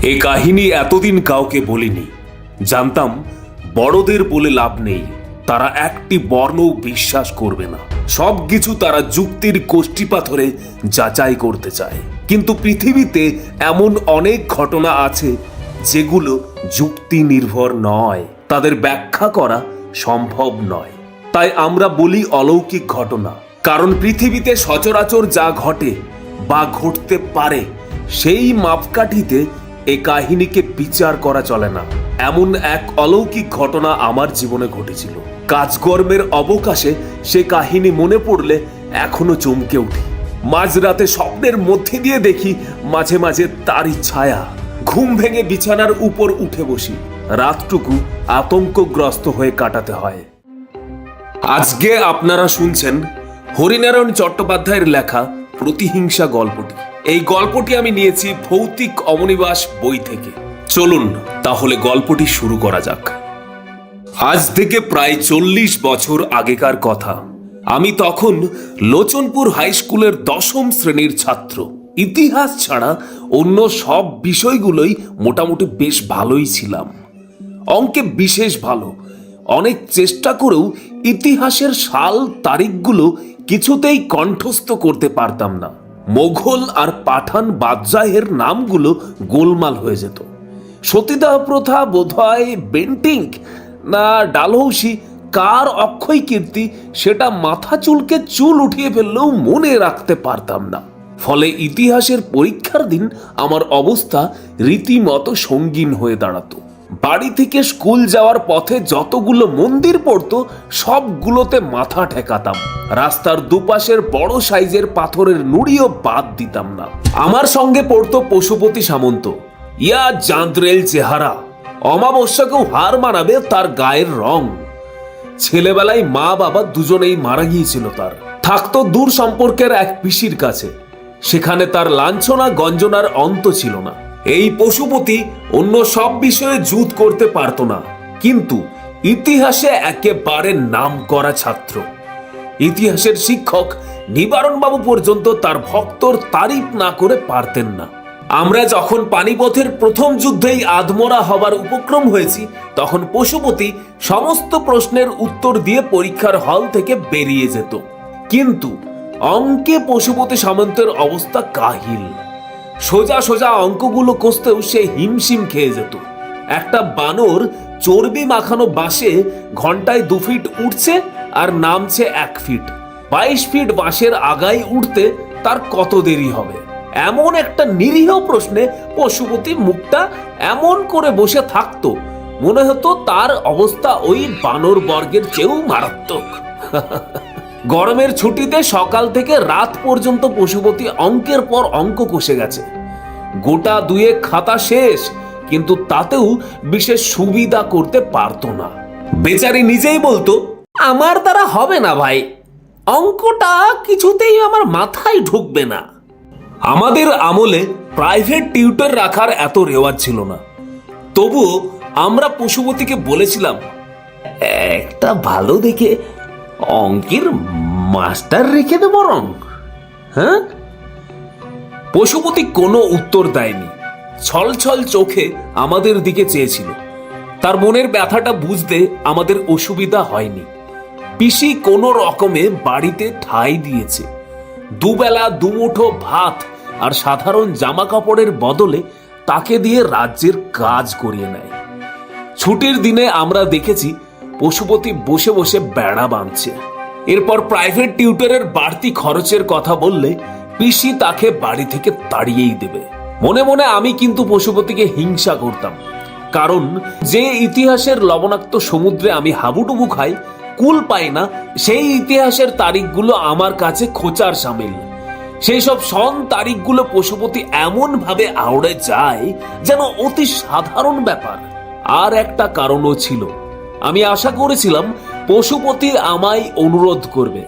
এই কাহিনী এতদিন কাউকে বলিনি। জানতাম বড়দের বলে লাভ নেই, তারা একটি বর্ণও বিশ্বাস করবে না। সবকিছু তারা যুক্তির কষ্টি পাথরে যাচাই করতে চায়। কিন্তু পৃথিবীতে এমন অনেক ঘটনা আছে যেগুলো যুক্তি নির্ভর নয়, তাদের ব্যাখ্যা করা সম্ভব নয়। তাই আমরা বলি অলৌকিক ঘটনা, কারণ পৃথিবীতে সচরাচর যা ঘটে বা ঘটতে পারে সেই মাপকাঠিতে এ কাহিনীকে বিচার করা চলে না। এমন এক অলৌকিক ঘটনা আমার জীবনে ঘটেছিল। কাজকর্মের অবকাশে সে কাহিনী মনে পড়লে এখনো চমকে উঠি। মাঝরাতে স্বপ্নের মধ্যে দিয়ে দেখি মাঝে মাঝে তারই ছায়া। ঘুম ভেঙে বিছানার উপর উঠে বসি। রাতটুকু আতঙ্কগ্রস্ত হয়ে কাটাতে হয়। আজকে আপনারা শুনছেন হরিনারায়ণ চট্টোপাধ্যায়ের লেখা প্রতিহিংসা গল্পটি। এই গল্পটি আমি নিয়েছি ভৌতিক অবনিবাস বই থেকে। চলুন তাহলে গল্পটি শুরু করা যাক। আজ থেকে প্রায় 40 বছর আগেকার কথা। আমি তখন লোচনপুর হাই স্কুলের 10ম শ্রেণীর ছাত্র। ইতিহাস ছাড়া অন্য সব বিষয়গুলোই মোটামুটি বেশ ভালোই ছিলাম। অঙ্কে বিশেষ ভালো। অনেক চেষ্টা করেও ইতিহাসের সাল তারিখগুলো কিছুতেই কণ্ঠস্থ করতে পারতাম না। মোঘল আর পাঠান বাদশাহের নামগুলো গোলমাল হয়ে যেত। সতীদাহ প্রথা বোধহয় বেন্টিং না ডালহৌসি কার অক্ষয় কীর্তি সেটা মাথা চুলকে চুল উঠিয়ে ফেললেও মনে রাখতে পারতাম না। ফলে ইতিহাসের পরীক্ষার দিন আমার অবস্থা রীতিমতো সঙ্গীন হয়ে দাঁড়াতো। বাড়ি থেকে স্কুল যাওয়ার পথে যতগুলো মন্দির পড়তো সবগুলোতে মাথা ঠেকাতাম। রাস্তার দুপাশের বড় সাইজের পাথরের নুড়িও বাদ দিতাম না। আমার সঙ্গে পড়তো পশুপতি সামন্ত। ইয়া জাঁদরেল চেহারা, অমাবস্যাকেও হার মানাবে তার গায়ের রং। ছেলেবেলায় মা বাবা দুজনেই মারা গিয়েছিল তার। থাকতো দূর সম্পর্কের এক পিসির কাছে। সেখানে তার লাঞ্ছনা গঞ্জনার অন্ত ছিল না। এই পশুপতি অন্য সব বিষয়ে জুত করতে পারত না, কিন্তু ইতিহাসে একেবারে নাম করা ছাত্র। ইতিহাসের শিক্ষক নিবারণবাবু পর্যন্ত তার ভক্তর তারিফ না করে পারতেন না। আমরা যখন পানিপথের প্রথম যুদ্ধেই আধমরা হবার উপক্রম হয়েছি তখন পশুপতি সমস্ত প্রশ্নের উত্তর দিয়ে পরীক্ষার হল থেকে বেরিয়ে যেত। কিন্তু অঙ্কে পশুপতি সামন্তের অবস্থা কাহিল। সোজা সোজা অঙ্কগুলো কষতেও সে হিমশিম খেয়ে যেত। একটা বানর চর্বি মাখানো বাঁশে ঘন্টায় 2 ফিট উঠছে আর নামছে 1 ফিট। 22 ফিট বাঁশের আগায় উঠতে তার কত দেরি হবে? এমন একটা নিরীহ প্রশ্নে পশুপতি মুখটা এমন করে বসে থাকতো, মনে হতো তার অবস্থা ওই বানর বর্গের চেয়েও মারাত্মক। গরমের ছুটিতে সকাল থেকে রাত পর্যন্ত পশুপতি অঙ্কের পর অঙ্ক কষে গেছে। গোটা 2 খাতা শেষ, কিন্তু তাতেও বিশেষ সুবিধা করতে পারতো না। বেচারি নিজেই বলতো, আমার দ্বারা হবে না ভাই, অঙ্কটা কিছুতেই আমার মাথায় ঢুকবে না। আমাদের আমলে প্রাইভেট টিউটর রাখার এত রেওয়াজ ছিল না। তবুও আমরা পশুপতিকে বলেছিলাম, একটা ভালো দেখে অঙ্কের মাস্টার রেখে দে বরং। হ্যাঁ? পশুপতি কোনো উত্তর দেয়নি। ছল ছল চোখে আমাদের দিকে চেয়েছিল। তার মনের ব্যথাটা বুঝতে আমাদের অসুবিধা হয়নি। পিসি কোনো রকমে বাড়িতে ঠাঁই দিয়েছে। দুবেলা দুমুঠো ভাত আর সাধারণ জামা কাপড়ের বদলে তাকে দিয়ে রাজ্যের কাজ করিয়ে নেয়। ছুটির দিনে আমরা দেখেছি পশুপতি বসে বসে বেড়া বাঁধছে। এরপর প্রাইভেট টিউটরের বাড়তি খরচের কথা বললে পিসি তাকে বাড়ি থেকে তাড়িয়েই দেবে। মনে মনে আমি কিন্তু পশুপতিকে হিংসা করতাম, কারণ যে ইতিহাসের লবণাক্ত সমুদ্রে আমি হাবুডুবু খাই, কুল পাই না, সেই ইতিহাসের তারিখগুলো আমার কাছে খোঁচার সামিল। সেই সব সন তারিখগুলো পশুপতি এমন ভাবে আওড়ে যায় যেন অতি সাধারণ ব্যাপার। আর একটা কারণও ছিল। আমি আশা করেছিলাম পশুপতি আমায় অনুরোধ করবে,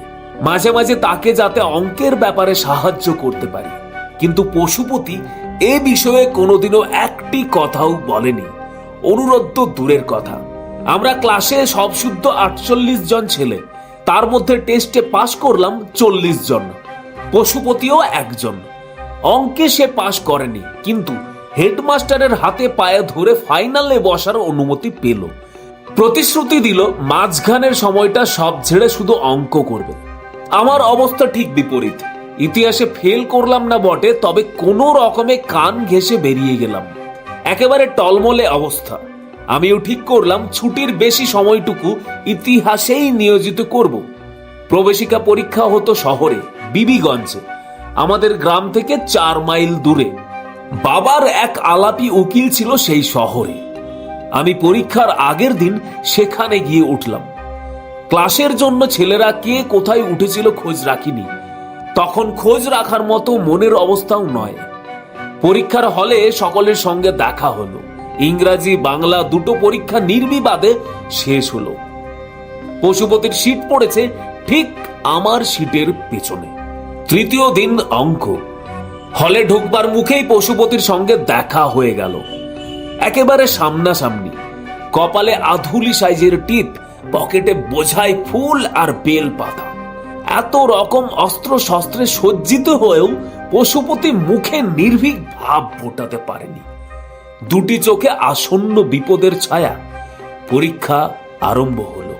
মাঝে মাঝে তাকে যাতে অঙ্কের ব্যাপারে সাহায্য করতে পারি। কিন্তু পশুপতি এ বিষয়ে কোনোদিনও একটি কথাও বলেনি। অনুরোধ তো দূরের কথা। আমরা ক্লাসে সব শুদ্ধ 48 জন ছেলে, তার মধ্যে টেস্টে পাশ করলাম 40 জন। পশুপতিও একজন। অঙ্কে সে পাশ করেনি, কিন্তু হেডমাস্টারের হাতে পায়ে ধরে ফাইনালে বসার অনুমতি পেল। প্রতিশ্রুতি দিল মাঝখানের সময়টা সব ছেড়ে শুধু অঙ্ক করবে। আমার অবস্থা ঠিক বিপরীত। ইতিহাসে ফেল করলাম না বটে, তবে কোনো রকমে কান ঘেঁষে বেরিয়ে গেলাম। একেবারে টলমলে অবস্থা। আমিও ঠিক করলাম ছুটির বেশি সময়টুকু ইতিহাসেই নিয়োজিত করব। প্রবেশিকা পরীক্ষা হতো শহরে, বিবিগঞ্জে, আমাদের গ্রাম থেকে 4 মাইল দূরে। বাবার এক আলাপি উকিল ছিল সেই শহরে। আমি পরীক্ষার আগের দিন সেখানে গিয়ে উঠলাম। ক্লাসের জন্য ছেলেরা কে কোথায় উঠেছিল খোঁজ রাখিনি। তখন খোঁজ রাখার মতো মনের অবস্থাও নয়। পরীক্ষার হলে সকলের সঙ্গে দেখা হলো। ইংরাজি বাংলা দুটো পরীক্ষা নির্বিবাদে শেষ হলো। পশুপতির সিট পড়েছে ঠিক আমার সিটের পেছনে। তৃতীয় দিন অঙ্ক। হলে ঢুকবার মুখেই পশুপতির সঙ্গে দেখা হয়ে গেল। একেবারে সামনাসামনি। কপালে আধুলি সাইজের টিপ, পকেটে বোঝাই ফুল আর বেল পাতা। এত রকম অস্ত্র শস্ত্রে সজ্জিত হয়েও পশুপতি মুখে নির্ভীক ভাব ফোটাতে পারেনি। দুটি চোখে আসন্ন বিপদের ছায়া। পরীক্ষা আরম্ভ হলো।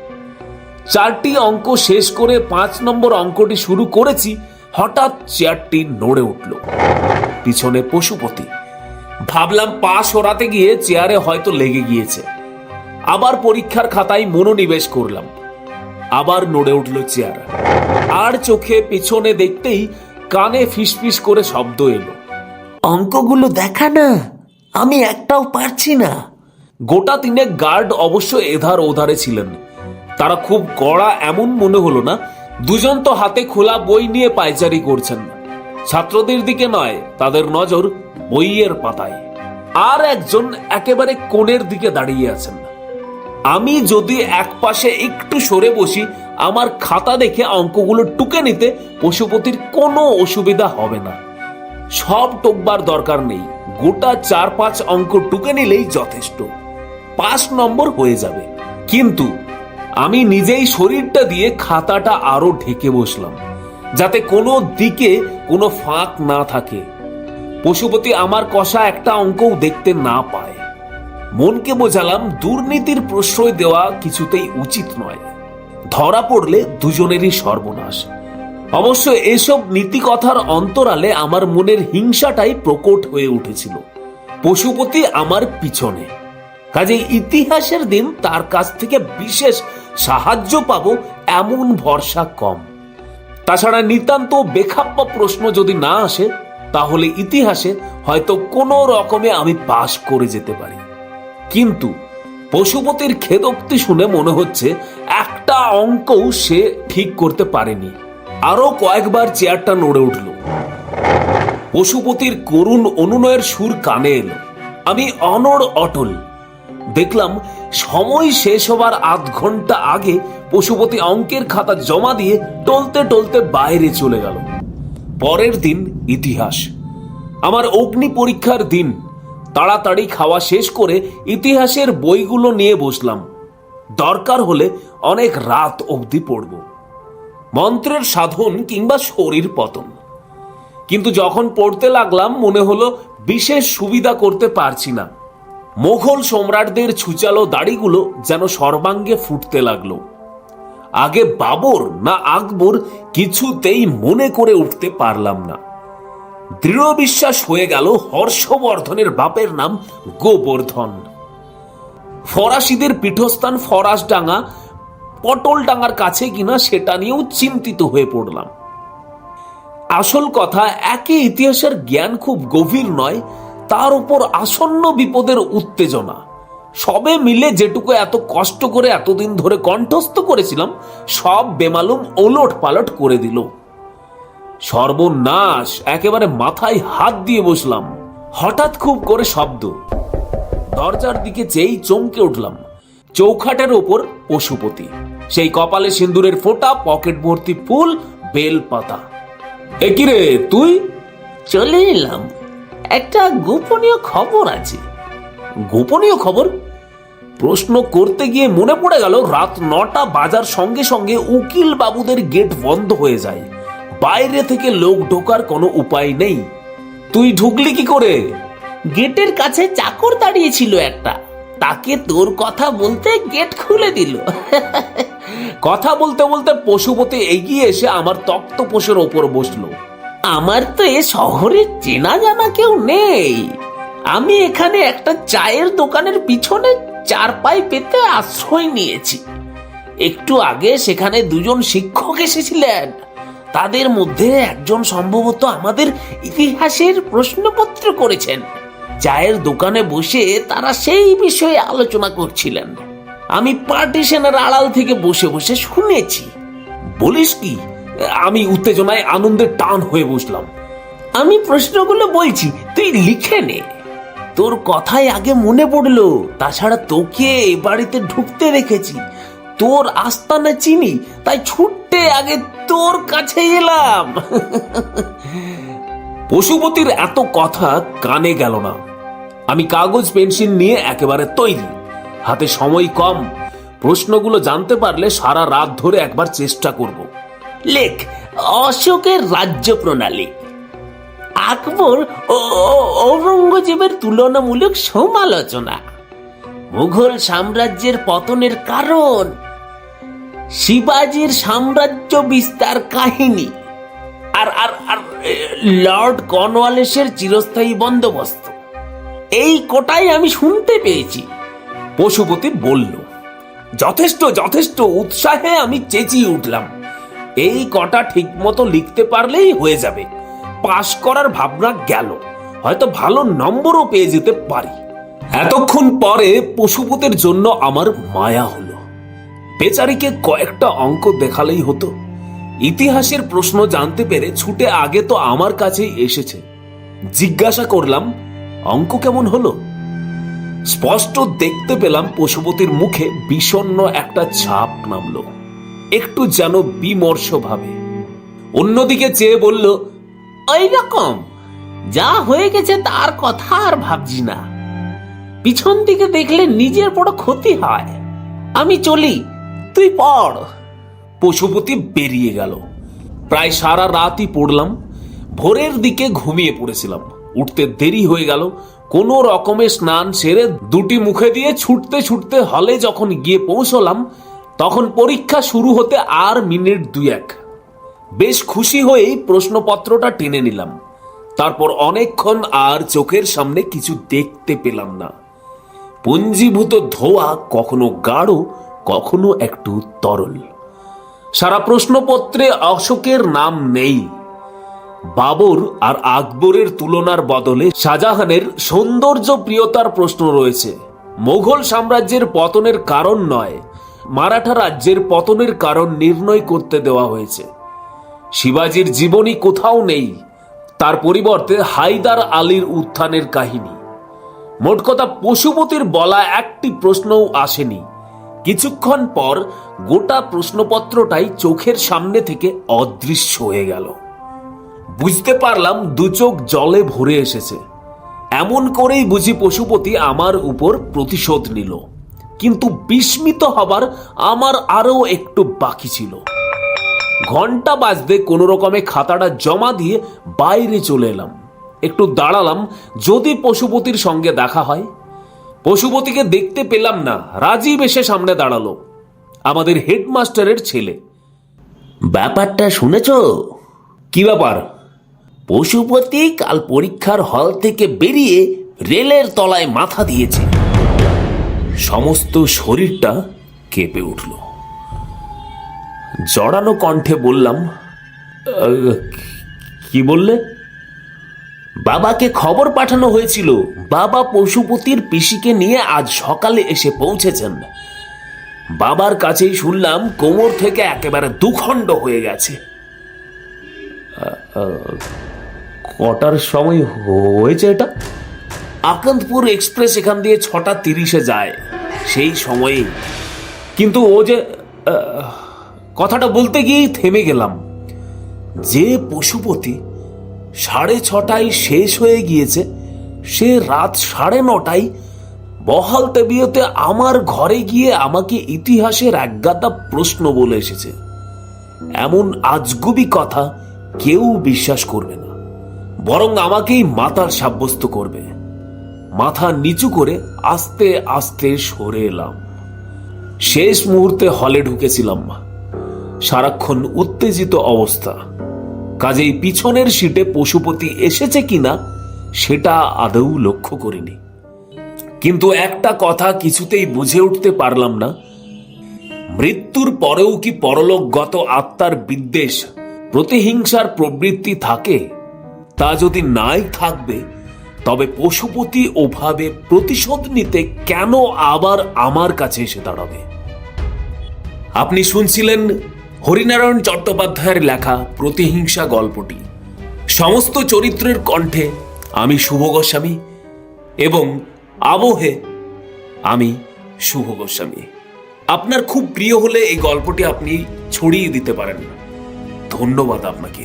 4টি অঙ্ক শেষ করে 5 নম্বর অঙ্কটি শুরু করেছি, হঠাৎ চেয়ারটি নড়ে উঠল। পিছনে পশুপতি। ভাবলাম পাশ ওড়াতে গিয়ে চেয়ারে হয়তো লেগে গিয়েছে। আবার পরীক্ষার খাতায় মনোনিবেশ করলাম। আবার নড়ে উঠল চেয়ার। আর চোখে পিছনে দেখতেই কানে ফিসফিস করে শব্দ এলো, অঙ্কগুলো দেখা না, আমি একটাও পারছি না। গোটা 3 গার্ড অবশ্য এধার ওধারে ছিলেন। তারা খুব কড়া এমন মনে হলো না। দুজন তো হাতে খোলা বই নিয়ে পায়চারি করছেন। ছাত্রদের দিকে নয়, তাদের নজর বইয়ের পাতায়। আর একজন একেবারে কোণের দিকে দাঁড়িয়ে আছেন। আমি যদি এক পাশে একটু সরে বসি, আমার খাতা দেখে অঙ্কগুলো টুকে নিতে পশুপতির কোনো অসুবিধা হবে না। সব টুকবার দরকার নেই, গোটা 4-5 অঙ্ক টুকে নিলেই যথেষ্ট। 5 নম্বর হয়ে যাবে। কিন্তু আমি নিজেই শরীরটা দিয়ে খাতাটা আরো ঢেকে বসলাম, যাতে কোনো দিকে কোনো ফাঁক না থাকে। পশুপতি আমার কষা একটা অঙ্কও দেখতে না পায়। মনকে বোঝালাম দুর্নীতির প্রশ্রয় দেওয়া কিছুতেই উচিত নয়। ধরা পড়লে দুজনেরই সর্বনাশ। অবশ্য এসব নীতি কথার অন্তরালে আমার মনের হিংসাটাই প্রকট হয়ে উঠেছিল। পশুপতি আমার পিছনে, কাজেই ইতিহাসের দিন তার কাছ থেকে বিশেষ সাহায্য পাবো এমন ভরসা কম। তাছাড়া নিতান্ত বেখাপ্পা প্রশ্ন যদি না আসে, তাহলে ইতিহাসে হয়তো কোনো রকমে আমি পাশ করে যেতে পারি। কিন্তু পশুপতির খেদোক্তি শুনে মনে হচ্ছে একটা অঙ্কও সে ঠিক করতে পারেনি। আরো কয়েকবার চেয়ারটা নড়ে উঠল। পশুপতির করুণ অনুনয়ের সুর কানে এলো। আমি অনড় অটল। দেখলাম সময় শেষ হবার আধ ঘন্টা আগে পশুপতি অঙ্কের খাতা জমা দিয়ে টলতে টলতে বাইরে চলে গেল। পরের দিন ইতিহাস, আমার অগ্নি পরীক্ষার দিন। তাড়াতাড়ি খাওয়া শেষ করে ইতিহাসের বইগুলো নিয়ে বসলাম। দরকার হলে অনেক রাত অবধি পড়ব। মন্ত্রের সাধন কিংবা শরীর পতন। কিন্তু যখন পড়তে লাগলাম মনে হলো বিশেষ সুবিধা করতে পারছি না। মোগল সম্রাটদের ছুচালো দাড়িগুলো যেন সর্বাঙ্গে ফুটতে লাগলো। আগে বাবর না আকবর কিছুতেই মনে করে উঠতে পারলাম না। দৃঢ় বিশ্বাস হয়ে গেল হর্ষবর্ধনের বাপের নাম গোবর্ধন। ফরাসিদের পীঠস্থান ফরাসডাঙ্গা পটলডাঙ্গার কাছে কিনা সেটা নিয়েও চিন্তিত হয়ে পড়লাম। আসল কথা, একই ইতিহাসের জ্ঞান খুব গভীর নয়, তার উপর আসন্ন বিপদের উত্তেজনা। সবে মিলে যেটুকু এত কষ্ট করে এতদিন ধরে কণ্ঠস্থ করেছিলাম, সব বেমালুম ওলট পালট করে দিল। সর্বনাশ! একেবারে মাথায় হাত দিয়ে বসলাম। হঠাৎ খুব করে শব্দ। দরজার দিকে চেয়েই চমকে উঠলাম। চৌখাটের ওপর পশুপতি, সেই কপালে সিন্দুরের ফোঁটা, পকেট ভর্তি ফুল, বেল পাতা। এ কি রে তুই? চলে এলাম, একটা গোপনীয় খবর আছে। গোপনীয় খবর? প্রশ্ন করতে গিয়ে মনে পড়ে গেল রাত 9টা বাজার সঙ্গে সঙ্গে উকিল বাবুদের গেট বন্ধ হয়ে যায়। বাইরে থেকে লোক ঢোকার কোনো উপায় নেই। তুই ঢুকলি কি করে? গেটের কাছে চাকর দাঁড়িয়ে ছিল একটা, তাকে তোর কথা বলতে গেট খুলে দিল। কথা বলতে বলতে পশুপতি এগিয়ে এসে আমার তক্তপোষের ওপর বসলো। আমার তো এ শহরে চেনা জানা কেউ নেই, আমি এখানে একটা চায়ের দোকানের পিছনে চারপাই পেতে আশ্রয় নিয়েছি। একটু আগে সেখানে দুজন শিক্ষক এসেছিলেন, তাদের মধ্যে একজন সম্ভবত আমাদের ইতিহাসের প্রশ্নপত্র করেছেন। চায়ের দোকানে বসে তারা সেই বিষয়ে আলোচনা করছিলেন, আমি পার্টিশনের আড়াল থেকে বসে বসে শুনেছি। বলিস কি? আমি উত্তেজনায় আনন্দের টান হয়ে বসলাম। আমি প্রশ্নগুলো বলছি, তুই লিখে নে। তোর কথাই আগে মনে পড়লো, তাছাড়া তোকে এ বাড়িতে ঢুকতে দেখেছি, তোর আস্তানা চিনি, তাই ছুটতে আগে তোর কাছে এলাম। পশুপতির এত কথা কানে গেল না। আমি কাগজ পেন্সিল নিয়ে একেবারে তৈরি, হাতে সময় কম। প্রশ্নগুলো জানতে পারলে সারা রাত ধরে একবার চেষ্টা করব। লেখ, অশোকের রাজ্য প্রণালী, আকবর ও ঔরঙ্গজেবের তুলনামূলক সমালোচনা, মুঘল সাম্রাজ্যের পতনের কারণ, শিবাজির সাম্রাজ্য বিস্তার কাহিনী, আর আর আর লর্ড কর্নওয়ালিসের চিরস্থায়ী বন্দোবস্ত। এই কোটাই আমি শুনতে পেয়েছি। পশুপতি বলল। যথেষ্ট যথেষ্ট, উৎসাহে আমি চেঁচিয়ে উঠলাম। এই কটা ঠিক মতো লিখতে পারলেই হয়ে যাবে। পাশ করার ভাবনা গেল, হয়তো ভালো নম্বরও পেয়ে যেতে পারি। এতক্ষণ পরে পশুপতির জন্য আমার মায়া হলো। বেচারিকে কয়েকটা অঙ্ক দেখালেই হতো। ইতিহাসের প্রশ্ন জানতে পেরে ছুটে আগে তো আমার কাছেই এসেছে। জিজ্ঞাসা করলাম, অঙ্ক কেমন হলো? স্পষ্ট দেখতে পেলাম পশুপতির মুখে বিষণ্ণ একটা ছাপ নামলো, একটু যেন বিমর্ষ ভাবে। অন্যদিকে চেয়ে বলল, ওই রকম, যা হয়ে গেছে তার কথা আর ভাবছি না। পিছন দিকে দেখলে নিজের বড় ক্ষতি হয়। আমি চলি, তুই পড়। পশুপতি বেরিয়ে গেল। প্রায় সারা রাতই পড়লাম। ভোরের দিকে ঘুমিয়ে পড়েছিলাম। উঠতে দেরি হয়ে গেল। কোনো রকমে স্নান সেরে দুটি মুখে দিয়ে ছুটতে ছুটতে হলে যখন গিয়ে পৌঁছলাম, তখন পরীক্ষা শুরু হতে আর মিনিট দুয়েক। বেশ খুশি হয়েই প্রশ্নপত্রটা টেনে নিলাম। তারপর অনেকক্ষণ আর চোখের সামনে কিছু দেখতে পেলাম না। পুঞ্জীভূত ধোঁয়া, কখনো গাঢ়, কখনো একটু তরল। সারা প্রশ্নপত্রে অশোকের নাম নেই। বাবর আর আকবরের তুলনার বদলে শাহজাহানের সৌন্দর্য প্রিয়তার প্রশ্ন রয়েছে। মোগল সাম্রাজ্যের পতনের কারণ নয়, মারাঠা রাজ্যের পতনের কারণ নির্ণয় করতে দেওয়া হয়েছে। শিবাজির জীবনী কোথাও নেই, তার পরিবর্তে হায়দার আলীর উত্থানের কাহিনী। মোট কথা, পশুপতির বলা একটি প্রশ্নও আসেনি। কিছুক্ষণ পর গোটা প্রশ্নপত্রটাই চোখের সামনে থেকে অদৃশ্য হয়ে গেল। বুঝতে পারলাম দু চোখ জলে ভরে এসেছে। এমন করেই বুঝি পশুপতি আমার উপর প্রতিশোধ নিল। কিন্তু বিস্মিত হবার আমার আরো একটু বাকি ছিল। ঘন্টা বাজতে কোনো রকমে খাতাটা জমা দিয়ে বাইরে চলে এলাম। একটু দাঁড়ালাম, যদি পশুপতির সঙ্গে দেখা হয়। পশুপতিকে দেখতে পেলাম না। রাজীব এসে সামনে দাঁড়ালো, আমাদের হেডমাস্টারের ছেলে। ব্যাপারটা শুনেছ? কি ব্যাপার? পশুপতি কাল পরীক্ষার হল থেকে বেরিয়ে রেলের তলায় মাথা দিয়েছে। সমস্ত শরীরটা কেঁপে উঠল। জড়ানো কণ্ঠে বললাম, কি বললে? বাবাকে খবর পাঠানো হয়েছিল। বাবা পশুপতির পিসিকে নিয়ে আজ সকালে এসে পৌঁছেছেন। বাবার কাছেই শুনলাম কোমর থেকে একেবারে দুখণ্ড হয়ে গেছে। কটার সময় হয়েছে এটা? আকন্দপুর এক্সপ্রেস এখান দিয়ে 6:30 যায়, সেই সময়ে। কিন্তু ও যে, কথাটা বলতে গিয়েই থেমে গেলাম। যে পশুপতি 6:30 শেষ হয়ে গিয়েছে, সে রাত 9:30 বহাল তেবিয়তে আমার ঘরে গিয়ে আমাকে ইতিহাসের একগাদা প্রশ্ন বলে এসেছে। এমন আজগুবি কথা কেউ বিশ্বাস করবে না, বরং আমাকেই মাতাল সাব্যস্ত করবে। মাথা নিচু করে আস্তে আস্তে সরে এলাম। শেষ মুহূর্তে হলে ঢুকেছিলাম, সারাক্ষণ উত্তেজিত অবস্থা, কাজেই পিছনের সিটে পশুপতি এসেছে কিনা সেটা আদৌ লক্ষ্য করিনি। কিন্তু একটা কথা কিছুতেই বুঝে উঠতে পারলাম না, মৃত্যুর পরেও কি পরলোকগত আত্মার বিদ্বেষ, প্রতিহিংসার প্রবৃত্তি থাকে? তা যদি নাই থাকবে, তবে পশুপতি ওভাবে প্রতিশোধ নিতে কেন আবার আমার কাছে এসে দাঁড়াবে? আপনি শুনছিলেন হরিনারায়ণ চট্টোপাধ্যায়ের লেখা প্রতিহিংসা গল্পটি। সমস্ত চরিত্রের কণ্ঠে আমি শুভ গোস্বামী এবং আবহে আমি শুভ গোস্বামী। আপনার খুব প্রিয় হলে এই গল্পটি আপনি ছড়িয়ে দিতে পারেন। ধন্যবাদ আপনাকে।